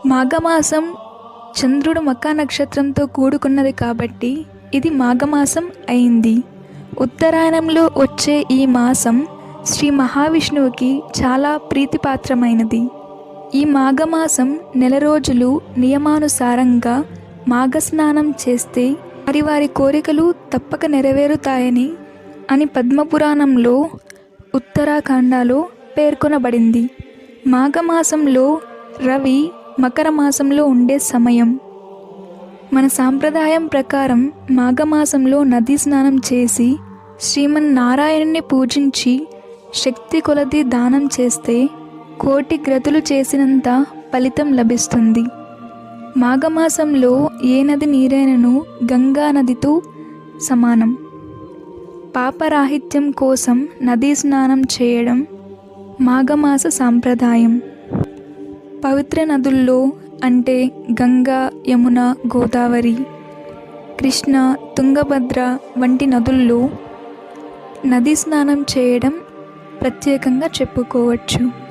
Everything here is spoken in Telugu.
మాఘమాసం చంద్రుడు మకా నక్షత్రంతో కూడుకున్నది కాబట్టి ఇది మాఘమాసం అయింది. ఉత్తరాయణంలో వచ్చే ఈ మాసం శ్రీ మహావిష్ణువుకి చాలా ప్రీతిపాత్రమైనది. ఈ మాఘమాసం నెల రోజులు నియమానుసారంగా మాఘస్నానం చేస్తే వారి వారి కోరికలు తప్పక నెరవేరుతాయని అని పద్మపురాణంలో ఉత్తరాఖండలో పేర్కొనబడింది. మాఘమాసంలో రవి మకర మాసంలో ఉండే సమయం. మన సాంప్రదాయం ప్రకారం మాఘమాసంలో నదీ స్నానం చేసి శ్రీమన్నారాయణుని పూజించి శక్తి కొలది దానం చేస్తే కోటి గ్రతులు చేసినంత ఫలితం లభిస్తుంది. మాఘమాసంలో ఏ నది నీరైనను గంగా నదితో సమానం. పాపరాహిత్యం కోసం నదీ స్నానం చేయడం మాఘమాస సాంప్రదాయం. పవిత్ర నదుల్లో అంటే గంగా, యమున, గోదావరి, కృష్ణ, తుంగభద్ర వంటి నదుల్లో నదీ స్నానం చేయడం ప్రత్యేకంగా చెప్పుకోవచ్చు.